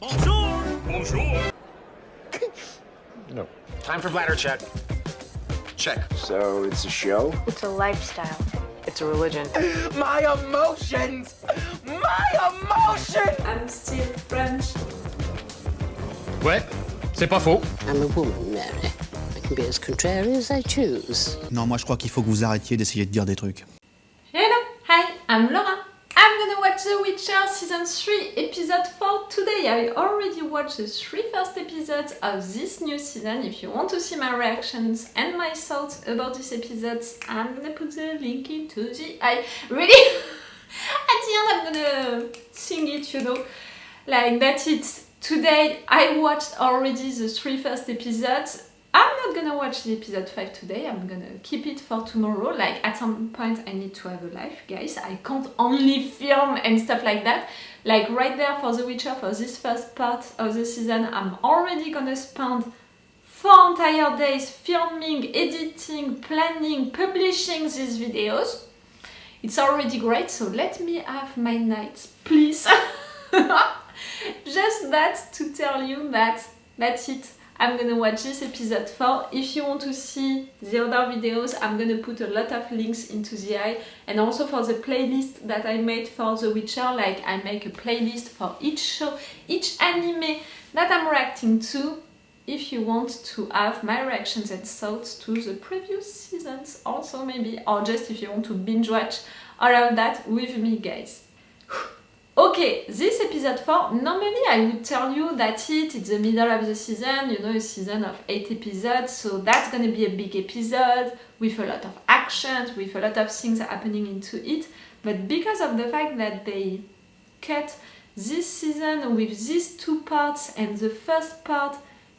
Bonjour! Bonjour! No. Time for bladder check. Check. So it's a show? It's a lifestyle. It's a religion. My emotions! My emotions! I'm still French. Ouais, c'est pas faux. I'm a woman, Mary. I can be as contrary as I choose. Non, moi je crois qu'il faut que vous arrêtiez d'essayer de dire des trucs. Hello, hi, I'm Laura. I'm gonna watch The Witcher Season 3, Episode 4 today. I already watched the 3 first episodes of this new season. If you want to see my reactions and my thoughts about these episodes, I'm gonna put the link into the... Really? At the end I'm gonna sing it, you know. Like, that's it. Today I watched already the 3 first episodes. I'm not gonna watch the episode 5 today, I'm gonna keep it for tomorrow. Like, at some point I need to have a life, guys. I can't only film and stuff like that. Like, right there for The Witcher, for this first part of the season, I'm already gonna spend 4 entire days filming, editing, planning, publishing these videos. It's already great, so let me have my nights, please. Just that to tell you that that's it. I'm gonna watch this episode 4. If you want to see the other videos, I'm gonna put a lot of links into the eye, and also for the playlist that I made for The Witcher. Like, I make a playlist for each show, each anime that I'm reacting to, if you want to have my reactions and thoughts to the previous seasons also, maybe, or just if you want to binge watch all of that with me, guys. Okay, this episode 4, normally I would tell you that it's the middle of the season, you know, a season of 8 episodes, so that's gonna be a big episode with a lot of actions, with a lot of things happening into it. But because of the fact that they cut this season with these 2 parts, and the first part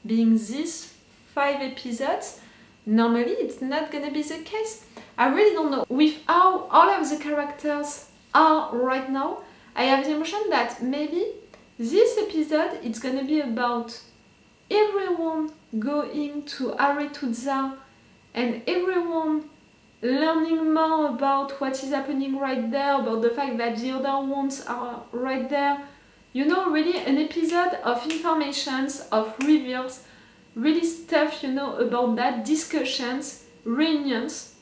being these 5 episodes, normally it's not gonna be the case. I really don't know. With how all of the characters are right now, I have the impression that maybe this episode it's gonna be about everyone going to Aretuza and everyone learning more about what is happening right there, about the fact that the other ones are right there. You know, really an episode of informations, of reveals, really stuff, you know, about that, discussions, reunions.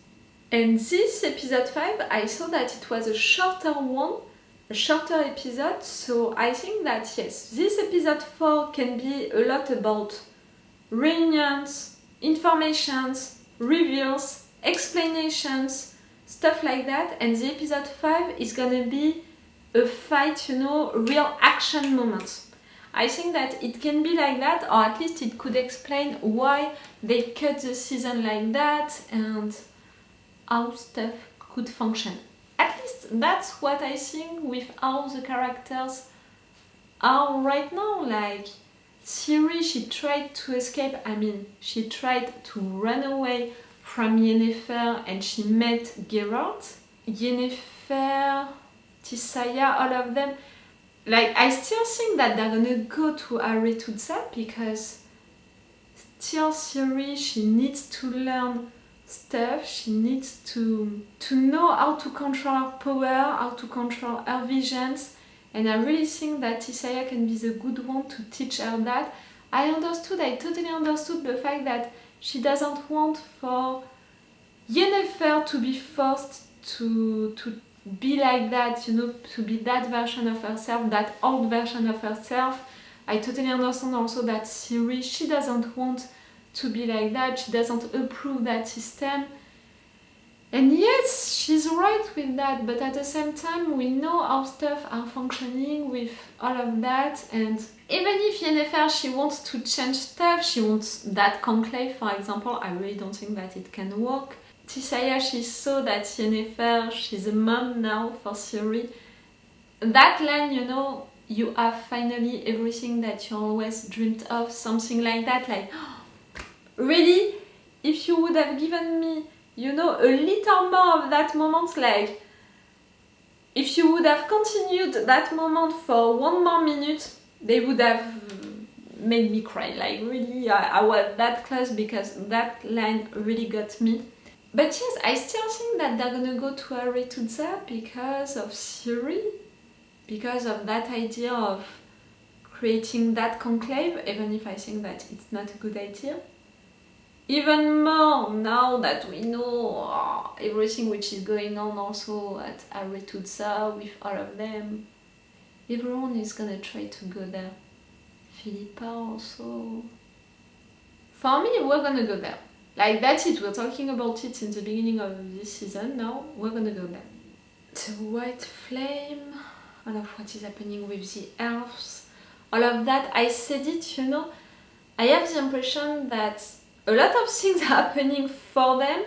And this episode 5, I saw that it was a shorter one, a shorter episode, so I think that yes, this episode 4 can be a lot about reunions, informations, reveals, explanations, stuff like that, and the episode 5 is gonna be a fight, you know, real action moments. I think that it can be like that, or at least it could explain why they cut the season like that and how stuff could function. At least that's what I think with how the characters are right now. Like, Ciri, she tried to escape, she tried to run away from Yennefer and she met Geralt. Yennefer, Tissia, all of them. Like, I still think that they're gonna go to Aretuza because still Ciri, she needs to learn stuff, she needs to know how to control her power, how to control her visions, and I really think that Tissia can be the good one to teach her that. I totally understood the fact that she doesn't want for Yennefer to be forced to be like that, you know, to be that version of herself, that old version of herself. I totally understand also that Ciri, she doesn't want to be like that, she doesn't approve that system. And yes, she's right with that, but at the same time we know how stuff are functioning with all of that, and even if Yennefer, she wants to change stuff, she wants that conclave, for example, I really don't think that it can work. Tissia, she saw that Yennefer, she's a mom now for Ciri. That line, you know, you have finally everything that you always dreamed of, something like that, like, really, if you would have given me, you know, a little more of that moment, like, if you would have continued that moment for 1 more minute, they would have made me cry. Like, really, I was that close because that line really got me. But yes, I still think that they're gonna go to Aretuza because of Ciri, because of that idea of creating that conclave, even if I think that it's not a good idea. Even more now that we know everything which is going on also at Aretuza with all of them. Everyone is gonna try to go there. Philippa also. For me, we're gonna go there. Like, that's it, we're talking about it in the beginning of this season, now we're gonna go there. The White Flame, all of what is happening with the elves, all of that, I said it, you know, I have the impression that a lot of things are happening for them,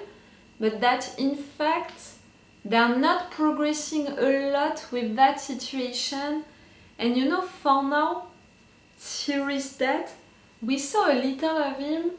but that in fact, they're not progressing a lot with that situation. And you know, for now, Ciri's dead. We saw a little of him,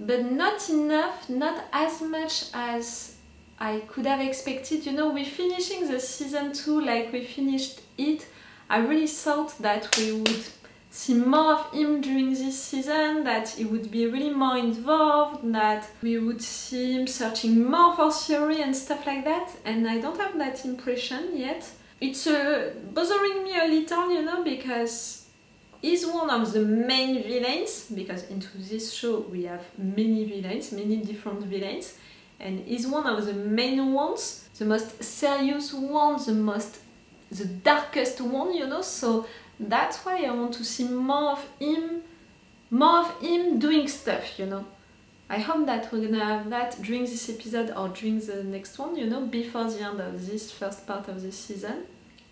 but not enough, not as much as I could have expected. You know, we're finishing the season 2 like we finished it. I really thought that we would see more of him during this season, that he would be really more involved, that we would see him searching more for Ciri and stuff like that, and I don't have that impression yet. It's bothering me a little, you know, because he's one of the main villains, because into this show we have many villains, many different villains, and he's one of the main ones, the most serious one, the darkest one, you know, so that's why I want to see more of him doing stuff, you know. I hope that we're gonna have that during this episode or during the next one, you know, before the end of this first part of the season.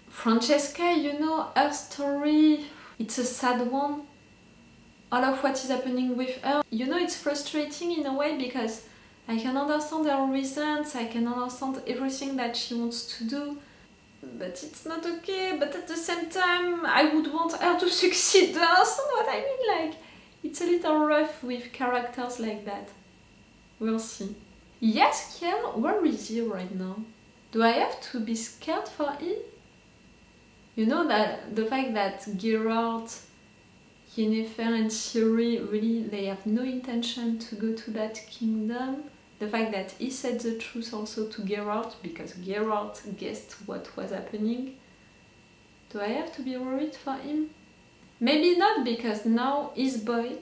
Francesca, you know, her story, it's a sad one. All of what is happening with her, you know, it's frustrating in a way because I can understand her reasons, I can understand everything that she wants to do, but it's not okay. But at the same time, I would want her to succeed. Do you understand what I mean? Like, it's a little rough with characters like that. We'll see. Yes, Kiel, where is he right now? Do I have to be scared for him? You know, that the fact that Geralt, Yennefer and Ciri, really, they have no intention to go to that kingdom. The fact that he said the truth also to Geralt, because Geralt guessed what was happening. Do I have to be worried for him? Maybe not, because now his boy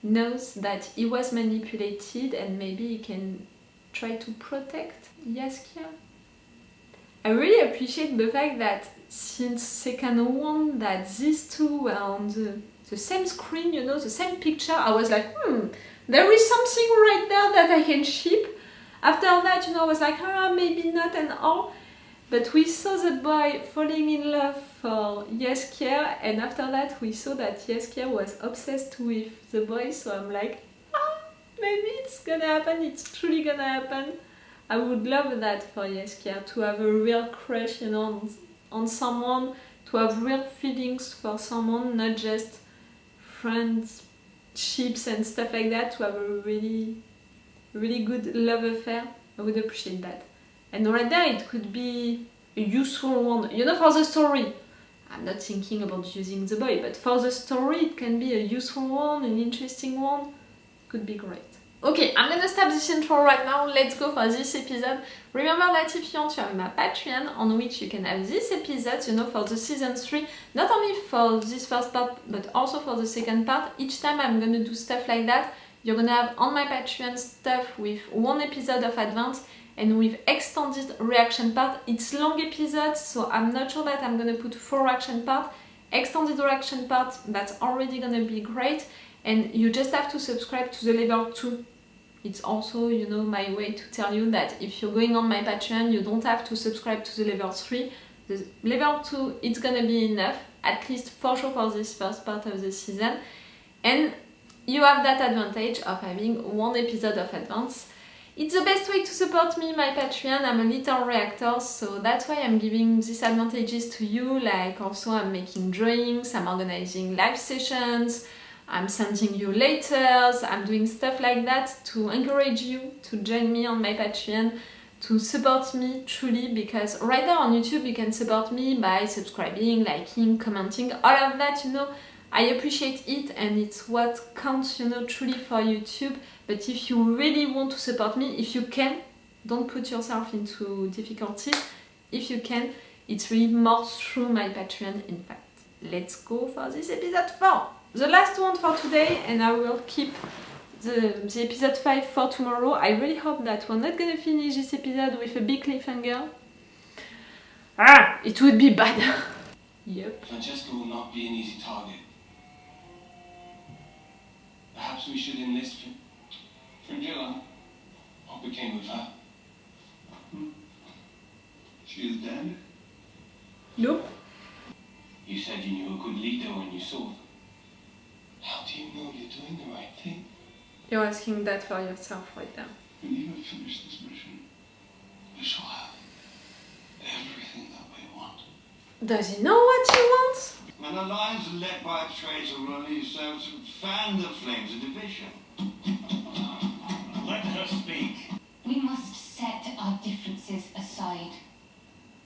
knows that he was manipulated and maybe he can try to protect Jaskier. I really appreciate the fact that since second one that these two were on the same screen, you know, the same picture. I was like, there is something right there that I can ship. After that, you know, I was like, maybe not and all. But we saw the boy falling in love for Jaskier, and after that we saw that Jaskier was obsessed with the boy, so I'm like, maybe it's gonna happen, it's truly gonna happen. I would love that for Jaskier, to have a real crush, you know, on someone, to have real feelings for someone, not just friendships and stuff like that, to have a really, really good love affair. I would appreciate that. And right there, it could be a useful one, you know, for the story. I'm not thinking about using the boy, but for the story, it can be a useful one, an interesting one. Could be great. Okay, I'm gonna stop this intro right now. Let's go for this episode. Remember that if you want to have my Patreon, on which you can have this episode, you know, for the season 3, not only for this first part, but also for the second part. Each time I'm gonna do stuff like that, you're gonna have on my Patreon stuff with one episode of advance and with extended reaction part. It's long episodes, so I'm not sure that I'm gonna put 4 reaction part. Extended reaction part, that's already gonna be great. And you just have to subscribe to the level 2. It's also, you know, my way to tell you that if you're going on my Patreon, you don't have to subscribe to the level 3. The level 2, it's gonna be enough, at least for sure for this first part of the season. And you have that advantage of having 1 episode of advance. It's the best way to support me, my Patreon. I'm a little reactor, so that's why I'm giving these advantages to you. Like, also I'm making drawings, I'm organizing live sessions, I'm sending you letters, I'm doing stuff like that to encourage you to join me on my Patreon, to support me truly, because right there on YouTube you can support me by subscribing, liking, commenting, all of that, you know. I appreciate it and it's what counts, you know, truly for YouTube. But if you really want to support me, if you can, don't put yourself into difficulties. If you can, it's really more through my Patreon, in fact. let's go for this episode 4. The last one for today, and I will keep the episode 5 for tomorrow. I really hope that we're not gonna finish this episode with a big cliffhanger. It would be bad. Yep. Francesca will not be an easy target. Perhaps we should enlist Fringilla. What became of her? She is dead? Nope. You said you knew a good leader when you saw them. How do you know you're doing the right thing? You're asking that for yourself right now. When you have finished this mission, we shall have everything that we want. Does he know what he wants? An alliance led by a traitor will only serve to fan the flames of division. Let her speak. We must set our differences aside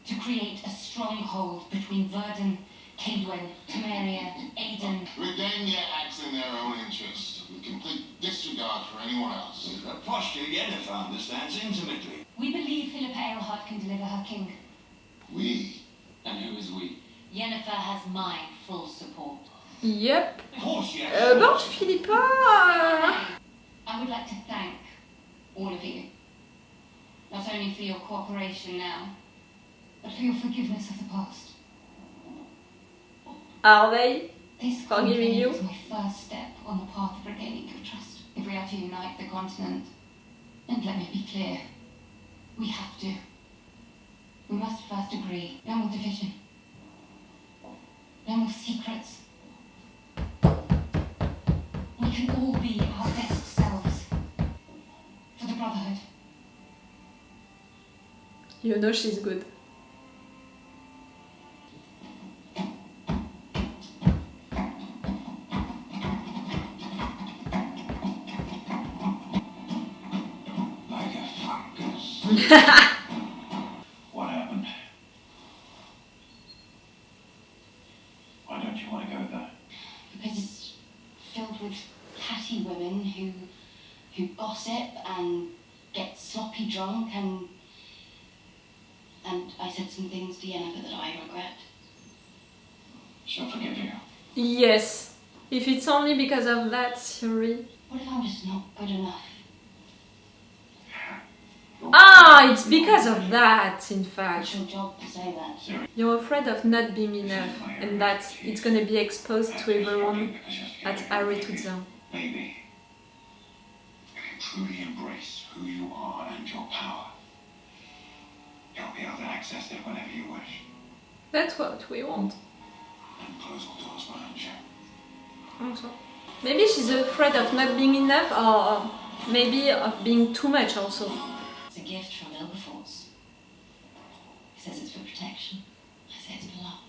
to create a stronghold between Verdun, Cadwen, Temeria, Aiden. Regain their acts in their own interest, with complete disregard for anyone else. A posture Yennefer understands intimately. We believe Philippa Eilhart can deliver her king. We. And who is we? Yennefer has my full support. Yep. Of course, yes. About Philippa. I would like to thank all of you, not only for your cooperation now, but for your forgiveness of the past. Are they This forgiving campaign you? is my first step on the path of regaining your trust. If we are to unite the continent, and let me be clear, we have to. We must first agree. No more division. No more secrets. We can all be our best selves. For the Brotherhood. You know she's good. Like a fungus. What happened? Why don't you want to go there? Because it's filled with catty women who gossip and get sloppy drunk and I said some things to Yennefer that I regret. She'll forgive you. Yes. If it's only because of that theory. What if I'm just not good enough? It's because of that, in It's fact. your job to say that. You're afraid of not being enough, and that it's gonna be exposed to everyone at Aretuza. Maybe. You can truly embrace who you are and your power. You'll be able to access it whenever you wish. That's what we want. And close all doors behind you. Also. Maybe she's afraid of not being enough, or maybe of being too much also. It's a gift from Wilberforce. He says it's for protection. I say it's for love.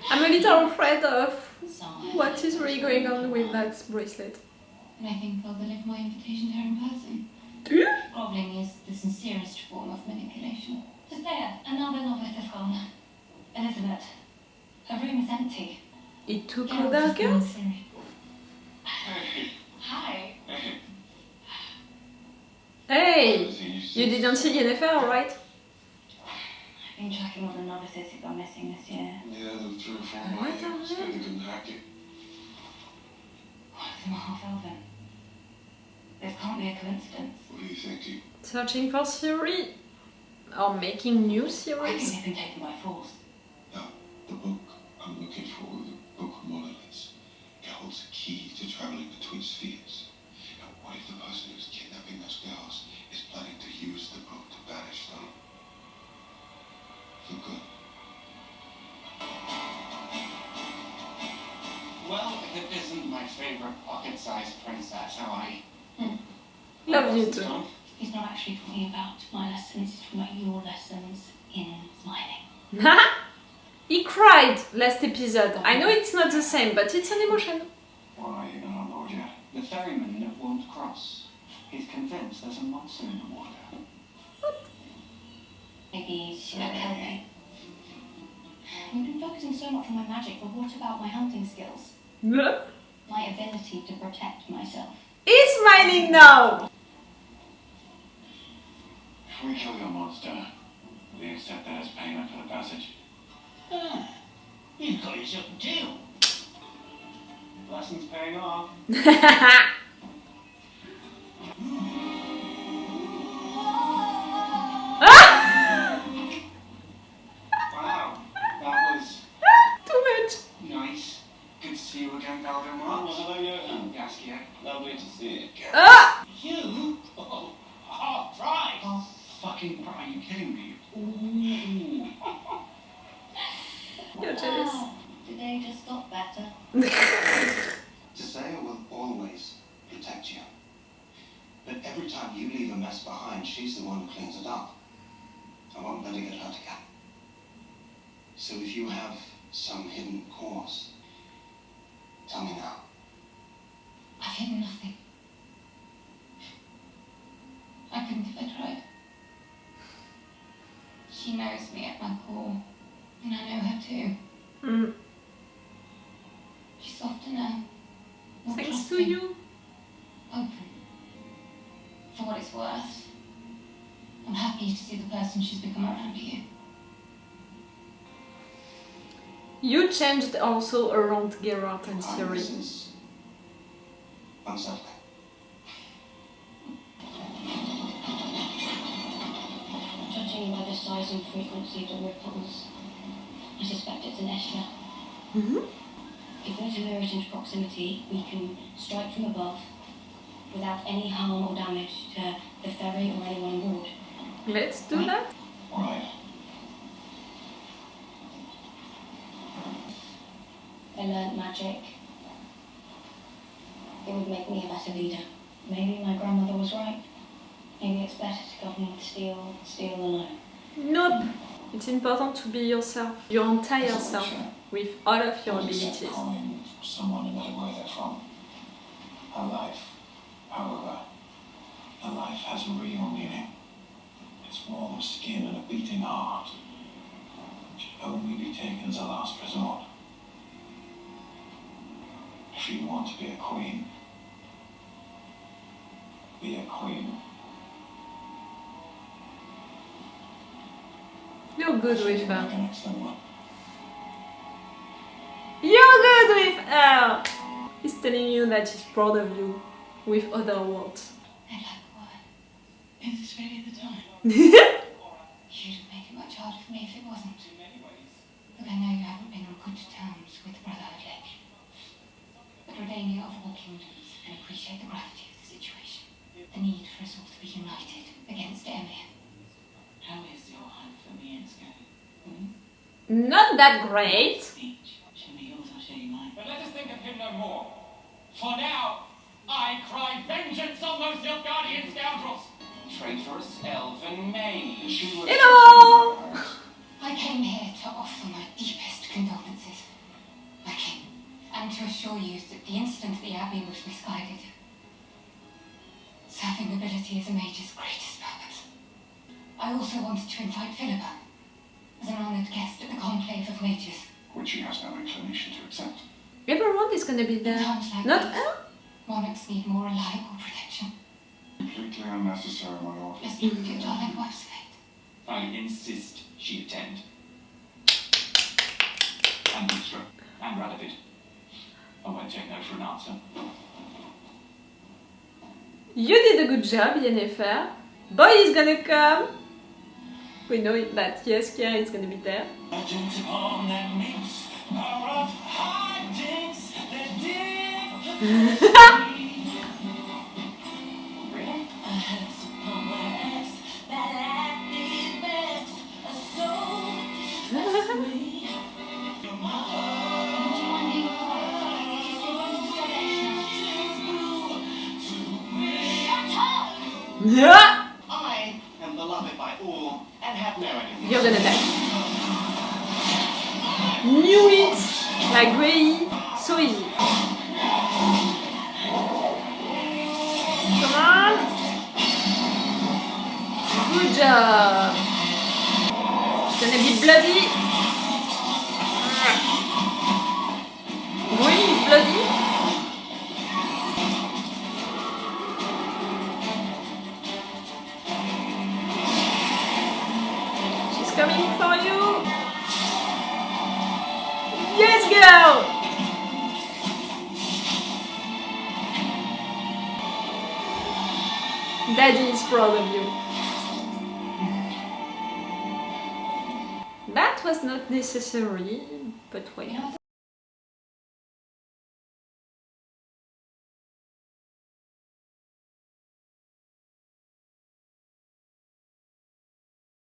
I'm a little afraid of So what is really going on with that bracelet. And I think I'll deliver my invitation to her in person. Groveling is the sincerest form of manipulation. Just there, another novice has gone. Elizabeth, her room is empty. It took Geralt other has been girls? serious. Hi. Hey! You didn't see Yennefer, right? I've been tracking all the novices who've gone missing this year. Yeah, there were 3 or 4 What the more. hell? They couldn't hack it. All of them are half-elven. This can't be a coincidence. What are you thinking? Searching for theory? Or making new I think theories? they've been taken by force. No, the book I'm looking for, the Book of Monoliths, it holds a key to traveling between spheres. Now, what if the person who's kidnapping those girls is planning to use the book to banish them? For good. Well, it isn't my favorite pocket-sized princess, how I... Love you too. He's not actually talking about my lessons, he's talking about your lessons in smiling. He cried last episode. I know it's not the same, but it's an emotion. Why are you not on board yet? The ferryman won't cross. He's convinced there's a monster in the water. Maybe she won't help me. We've been focusing so much on my magic, but what about my hunting skills? My ability to protect myself. He's smiling now! If we kill your monster, will you accept that as payment for the passage? You've got yourself a deal. Lessons paying off. Wow, that was Too much. nice. Good to see you again, Belgium. Well, hello, Johan. Yaskia. Lovely to see you. Ah! You? Oh, right. Oh, fucking right. Are you kidding me? Ooh. You're jealous. Today just got better. Tissia will always protect you. But every time you leave a mess behind, she's the one who cleans it up. I won't let her get hurt again. So if you have some hidden cause, tell me now. I've hidden nothing. I couldn't if I tried. She knows me at my core, and I know her too. Mm. She's softer now. More Thanks to trusting, you. open. For what it's worth, I'm happy to see the person she's become around you. You changed also around Geralt and This Ciri. is unsettling. Judging by the size and frequency of the ripples, I suspect it's an estuary. If water mirrors into proximity, we can strike from above without any harm or damage to the ferry or anyone on board. Let's do that. Right. I learnt magic. It would make me a better leader. Maybe my grandmother was right. Maybe it's better to govern with steel alone. Nope. It's important to be yourself, your entire self, with all of your abilities. Calling someone no matter where they're from. Her life, however, her life has a real meaning. It's warm skin and a beating heart. It should only be taken as a last resort. If you want to be a queen, be a queen. You're good with her. Like an excellent one. You're good with her! He's telling you that he's proud of you, with other words. I'd like wine. Is this really the time? You'd make it much harder for me if it wasn't. But I know you haven't been on good terms with the Brotherhood lately. But Redania of all kingdoms can appreciate the gravity of the situation. The need for us all to be united against Emir. How is your hunt for me and going? Not that great. Speech. Show me yours, I'll show you mine. But let us think of him no more. For now, I cry vengeance on those Nilfgaardian scoundrels. Traitorous elven mage. Hello! I came here to offer my deepest condolences, my king, and to assure you that the instant the Abbey was misguided, serving nobility is a mage's greatest purpose. I also wanted to invite Philippa as an honoured guest at the conclave of mages. Which he has no inclination to accept. Everyone is gonna be In there. times like Not these, her? monarchs need more reliable protection. Completely unnecessary, my lord. Let's not give darling wife's fate. I insist she attend. And Lutra, and Radovid. I won't take no for an answer. You did a good job, Yennefer. Boy is gonna come. We know that, yes, Kiara is gonna be there. Legends upon that mix, power of hijinks that did. I am beloved by all and have no enemies. You're gonna die. Knew it! Like really, so easy. Come on! Good job! It's gonna be bloody. Green is bloody. She's coming for you. Daddy is proud of you. That was not necessary, but why not?